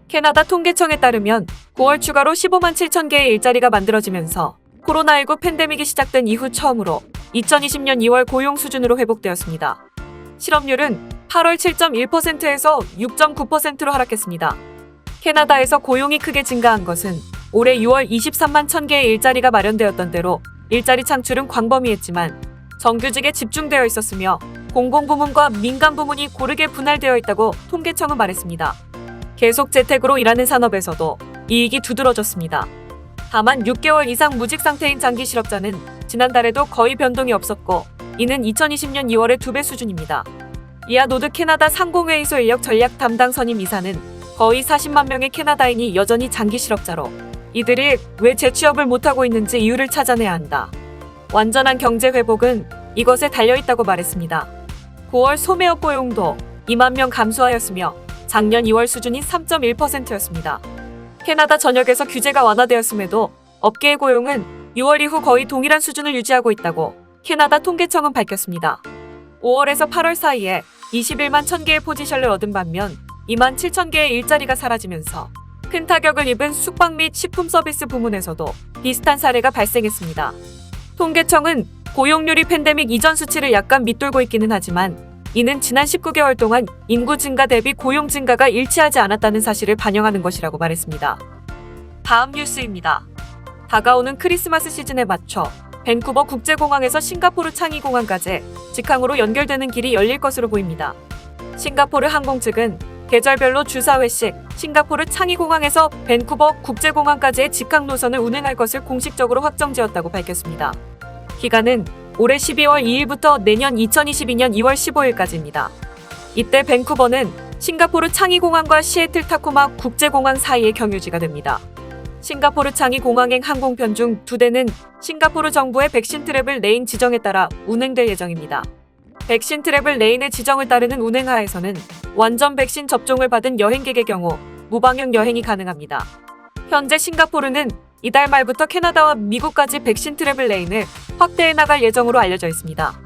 캐나다 통계청에 따르면 9월 추가로 15만 7천 개의 일자리가 만들어지면서 코로나19 팬데믹이 시작된 이후 처음으로 2020년 2월 고용 수준으로 회복되었습니다. 실업률은 8월 7.1%에서 6.9%로 하락했습니다. 캐나다에서 고용이 크게 증가한 것은 올해 6월 23만 1천 개의 일자리가 마련되었던 대로 일자리 창출은 광범위했지만 정규직에 집중되어 있었으며 공공부문과 민간부문이 고르게 분할되어 있다고 통계청은 말했습니다. 계속 재택으로 일하는 산업에서도 이익이 두드러졌습니다. 다만 6개월 이상 무직 상태인 장기 실업자는 지난달에도 거의 변동이 없었고 이는 2020년 2월의 2배 수준입니다. 이하 노드 캐나다 상공회의소 인력 전략 담당 선임 이사는 거의 40만 명의 캐나다인이 여전히 장기 실업자로 이들이 왜 재취업을 못하고 있는지 이유를 찾아내야 한다. 완전한 경제 회복은 이것에 달려있다고 말했습니다. 9월 소매업 고용도 2만 명 감소하였으며 작년 2월 수준인 3.1%였습니다. 캐나다 전역에서 규제가 완화되었음에도 업계의 고용은 6월 이후 거의 동일한 수준을 유지하고 있다고 캐나다 통계청은 밝혔습니다. 5월에서 8월 사이에 21만 1,000개의 포지션을 얻은 반면 2만 7천 개의 일자리가 사라지면서 큰 타격을 입은 숙박 및 식품 서비스 부문에서도 비슷한 사례가 발생했습니다. 통계청은 고용률이 팬데믹 이전 수치를 약간 밑돌고 있기는 하지만 이는 지난 19개월 동안 인구 증가 대비 고용 증가가 일치하지 않았다는 사실을 반영하는 것이라고 말했습니다. 다음 뉴스입니다. 다가오는 크리스마스 시즌에 맞춰 밴쿠버 국제공항에서 싱가포르 창의공항까지 직항으로 연결되는 길이 열릴 것으로 보입니다. 싱가포르 항공 측은 계절별로 주 4회씩 싱가포르 창의공항에서 밴쿠버 국제공항까지의 직항 노선을 운행할 것을 공식적으로 확정지었다고 밝혔습니다. 기간은 올해 12월 2일부터 내년 2022년 2월 15일까지입니다. 이때 밴쿠버는 싱가포르 창의공항과 시애틀 타코마 국제공항 사이의 경유지가 됩니다. 싱가포르 창의공항행 항공편 중 2대는 싱가포르 정부의 백신 트래블 레인 지정에 따라 운행될 예정입니다. 백신 트래블 레인의 지정을 따르는 운행하에서는 완전 백신 접종을 받은 여행객의 경우 무방역 여행이 가능합니다. 현재 싱가포르는 이달 말부터 캐나다와 미국까지 백신 트래블 레인을 확대해 나갈 예정으로 알려져 있습니다.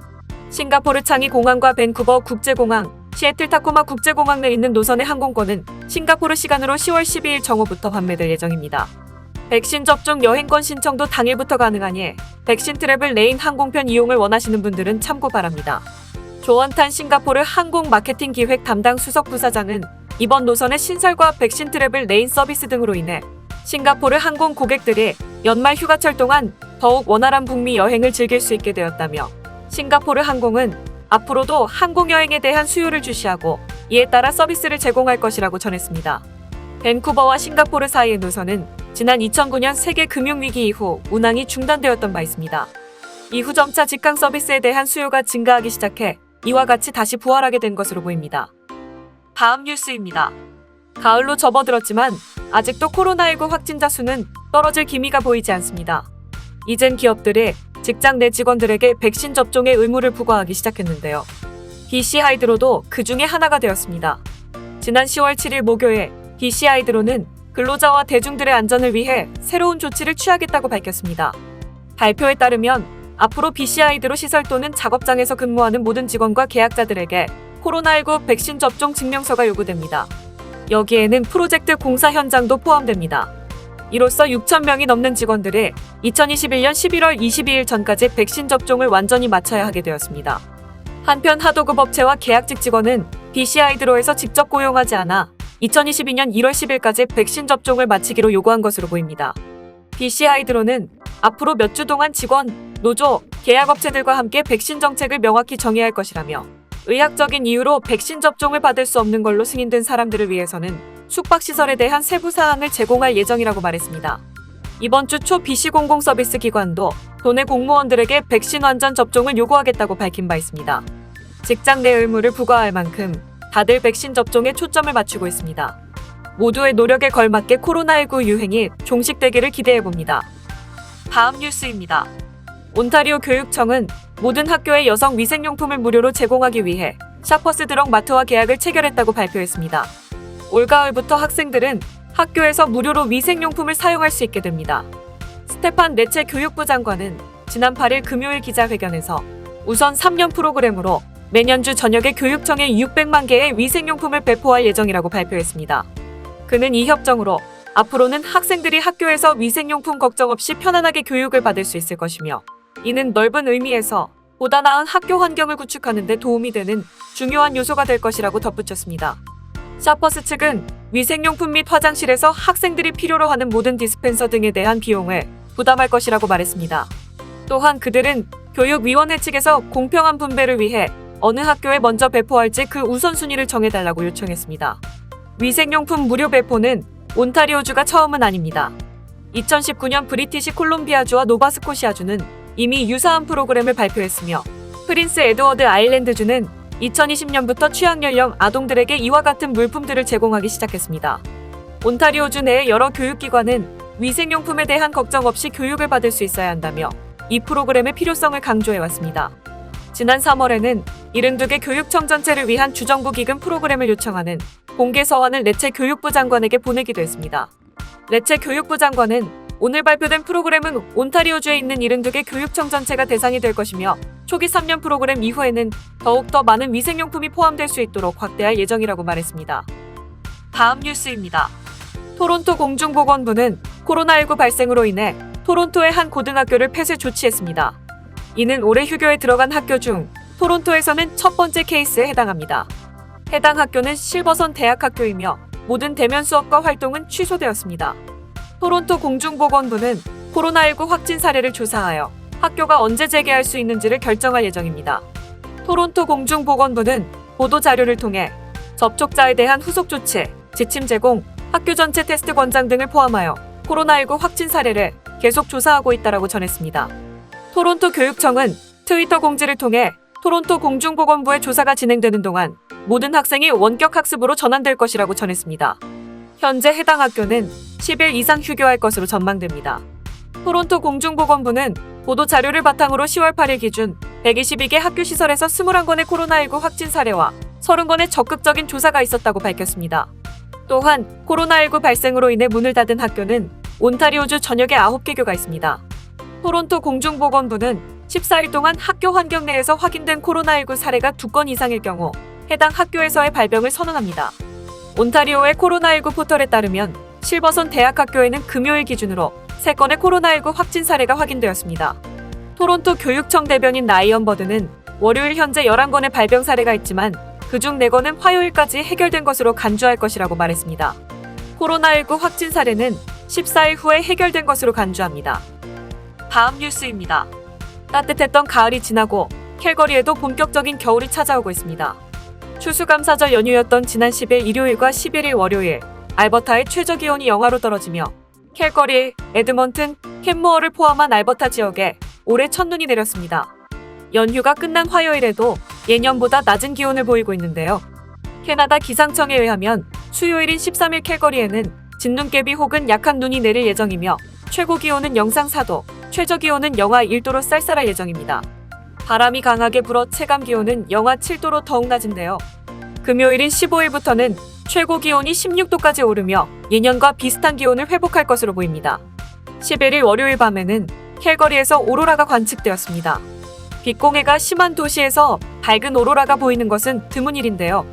싱가포르 창의공항과 밴쿠버 국제공항, 시애틀 타코마 국제공항 내 있는 노선의 항공권은 싱가포르 시간으로 10월 12일 정오부터 판매될 예정입니다. 백신 접종 여행권 신청도 당일부터 가능하니 백신 트래블 레인 항공편 이용을 원하시는 분들은 참고 바랍니다. 조원탄 싱가포르 항공 마케팅 기획 담당 수석 부사장은 이번 노선의 신설과 백신 트래블 레인 서비스 등으로 인해 싱가포르 항공 고객들이 연말 휴가철 동안 더욱 원활한 북미 여행을 즐길 수 있게 되었다며 싱가포르 항공은 앞으로도 항공 여행에 대한 수요를 주시하고 이에 따라 서비스를 제공할 것이라고 전했습니다. 밴쿠버와 싱가포르 사이의 노선은 지난 2009년 세계 금융위기 이후 운항이 중단되었던 바 있습니다. 이후 점차 직항 서비스에 대한 수요가 증가하기 시작해 이와 같이 다시 부활하게 된 것으로 보입니다. 다음 뉴스입니다. 가을로 접어들었지만 아직도 코로나19 확진자 수는 떨어질 기미가 보이지 않습니다. 이젠 기업들이 직장 내 직원들에게 백신 접종의 의무를 부과하기 시작했는데요. BC 하이드로도 그 중에 하나가 되었습니다. 지난 10월 7일 목요일 BC 하이드로는 근로자와 대중들의 안전을 위해 새로운 조치를 취하겠다고 밝혔습니다. 발표에 따르면 앞으로 BC 하이드로 시설 또는 작업장에서 근무하는 모든 직원과 계약자들에게 코로나19 백신 접종 증명서가 요구됩니다. 여기에는 프로젝트 공사 현장도 포함됩니다. 이로써 6,000명이 넘는 직원들이 2021년 11월 22일 전까지 백신 접종을 완전히 마쳐야 하게 되었습니다. 한편 하도급 업체와 계약직 직원은 BC 하이드로에서 직접 고용하지 않아 2022년 1월 10일까지 백신 접종을 마치기로 요구한 것으로 보입니다. BC 하이드로는 앞으로 몇 주 동안 직원, 노조, 계약업체들과 함께 백신 정책을 명확히 정해야 할 것이라며 의학적인 이유로 백신 접종을 받을 수 없는 걸로 승인된 사람들을 위해서는 숙박시설에 대한 세부 사항을 제공할 예정이라고 말했습니다. 이번 주 초 BC 공공서비스 기관도 도내 공무원들에게 백신 완전 접종을 요구하겠다고 밝힌 바 있습니다. 직장 내 의무를 부과할 만큼 다들 백신 접종에 초점을 맞추고 있습니다. 모두의 노력에 걸맞게 코로나19 유행이 종식되기를 기대해봅니다. 다음 뉴스입니다. 온타리오 교육청은 모든 학교에 여성 위생용품을 무료로 제공하기 위해 샤퍼스 드럭 마트와 계약을 체결했다고 발표했습니다. 올가을부터 학생들은 학교에서 무료로 위생용품을 사용할 수 있게 됩니다. 스테판 네체 교육부 장관은 지난 8일 금요일 기자회견에서 우선 3년 프로그램으로 매년 주 저녁에 교육청에 600만 개의 위생용품을 배포할 예정이라고 발표했습니다. 그는 이 협정으로 앞으로는 학생들이 학교에서 위생용품 걱정 없이 편안하게 교육을 받을 수 있을 것이며, 이는 넓은 의미에서 보다 나은 학교 환경을 구축하는 데 도움이 되는 중요한 요소가 될 것이라고 덧붙였습니다. 샤퍼스 측은 위생용품 및 화장실에서 학생들이 필요로 하는 모든 디스펜서 등에 대한 비용을 부담할 것이라고 말했습니다. 또한 그들은 교육위원회 측에서 공평한 분배를 위해 어느 학교에 먼저 배포할지 그 우선순위를 정해달라고 요청했습니다. 위생용품 무료 배포는 온타리오주가 처음은 아닙니다. 2019년 브리티시 콜롬비아주와 노바스코시아주는 이미 유사한 프로그램을 발표했으며, 프린스 에드워드 아일랜드주는 2020년부터 취학연령 아동들에게 이와 같은 물품들을 제공하기 시작했습니다. 온타리오주 내의 여러 교육기관은 위생용품에 대한 걱정 없이 교육을 받을 수 있어야 한다며 이 프로그램의 필요성을 강조해왔습니다. 지난 3월에는 72개 교육청 전체를 위한 주정부 기금 프로그램을 요청하는 공개 서한을 레체 교육부 장관에게 보내기도 했습니다. 레체 교육부 장관은 오늘 발표된 프로그램은 온타리오주에 있는 72개 교육청 전체가 대상이 될 것이며, 초기 3년 프로그램 이후에는 더욱더 많은 위생용품이 포함될 수 있도록 확대할 예정이라고 말했습니다. 다음 뉴스입니다. 토론토 공중보건부는 코로나19 발생으로 인해 토론토의 한 고등학교를 폐쇄 조치했습니다. 이는 올해 휴교에 들어간 학교 중 토론토에서는 첫 번째 케이스에 해당합니다. 해당 학교는 실버선 대학학교이며 모든 대면 수업과 활동은 취소되었습니다. 토론토 공중보건부는 코로나19 확진 사례를 조사하여 학교가 언제 재개할 수 있는지를 결정할 예정입니다. 토론토 공중보건부는 보도 자료를 통해 접촉자에 대한 후속 조치, 지침 제공, 학교 전체 테스트 권장 등을 포함하여 코로나19 확진 사례를 계속 조사하고 있다고 전했습니다. 토론토 교육청은 트위터 공지를 통해 토론토 공중보건부의 조사가 진행되는 동안 모든 학생이 원격 학습으로 전환될 것이라고 전했습니다. 현재 해당 학교는 10일 이상 휴교할 것으로 전망됩니다. 토론토 공중보건부는 보도 자료를 바탕으로 10월 8일 기준 122개 학교 시설에서 21건의 코로나19 확진 사례와 30건의 적극적인 조사가 있었다고 밝혔습니다. 또한 코로나19 발생으로 인해 문을 닫은 학교는 온타리오주 전역에 9개 교가 있습니다. 토론토 공중보건부는 14일 동안 학교 환경 내에서 확인된 코로나19 사례가 2건 이상일 경우 해당 학교에서의 발병을 선언합니다. 온타리오의 코로나19 포털에 따르면 실버선 대학학교에는 금요일 기준으로 3건의 코로나19 확진 사례가 확인되었습니다. 토론토 교육청 대변인 라이언 버드는 월요일 현재 11건의 발병 사례가 있지만 그중 4건은 화요일까지 해결된 것으로 간주할 것이라고 말했습니다. 코로나19 확진 사례는 14일 후에 해결된 것으로 간주합니다. 다음 뉴스입니다. 따뜻했던 가을이 지나고 캘거리에도 본격적인 겨울이 찾아오고 있습니다. 추수감사절 연휴였던 지난 10일 일요일과 11일 월요일, 알버타의 최저기온이 영하로 떨어지며 캘거리, 에드먼튼, 캔모어를 포함한 알버타 지역에 올해 첫눈이 내렸습니다. 연휴가 끝난 화요일에도 예년보다 낮은 기온을 보이고 있는데요. 캐나다 기상청에 의하면 수요일인 13일 캘거리에는 진눈깨비 혹은 약한 눈이 내릴 예정이며 최고 기온은 영상 4도, 최저 기온은 영하 1도로 쌀쌀할 예정입니다. 바람이 강하게 불어 체감 기온은 영하 7도로 더욱 낮은데요. 금요일인 15일부터는 최고 기온이 16도까지 오르며 예년과 비슷한 기온을 회복할 것으로 보입니다. 11일 월요일 밤에는 캘거리에서 오로라가 관측되었습니다. 빛공해가 심한 도시에서 밝은 오로라가 보이는 것은 드문 일인데요.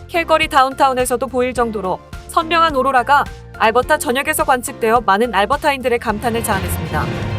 캘거리 다운타운에서도 보일 정도로 선명한 오로라가 알버타 전역에서 관측되어 많은 알버타인들의 감탄을 자아냈습니다.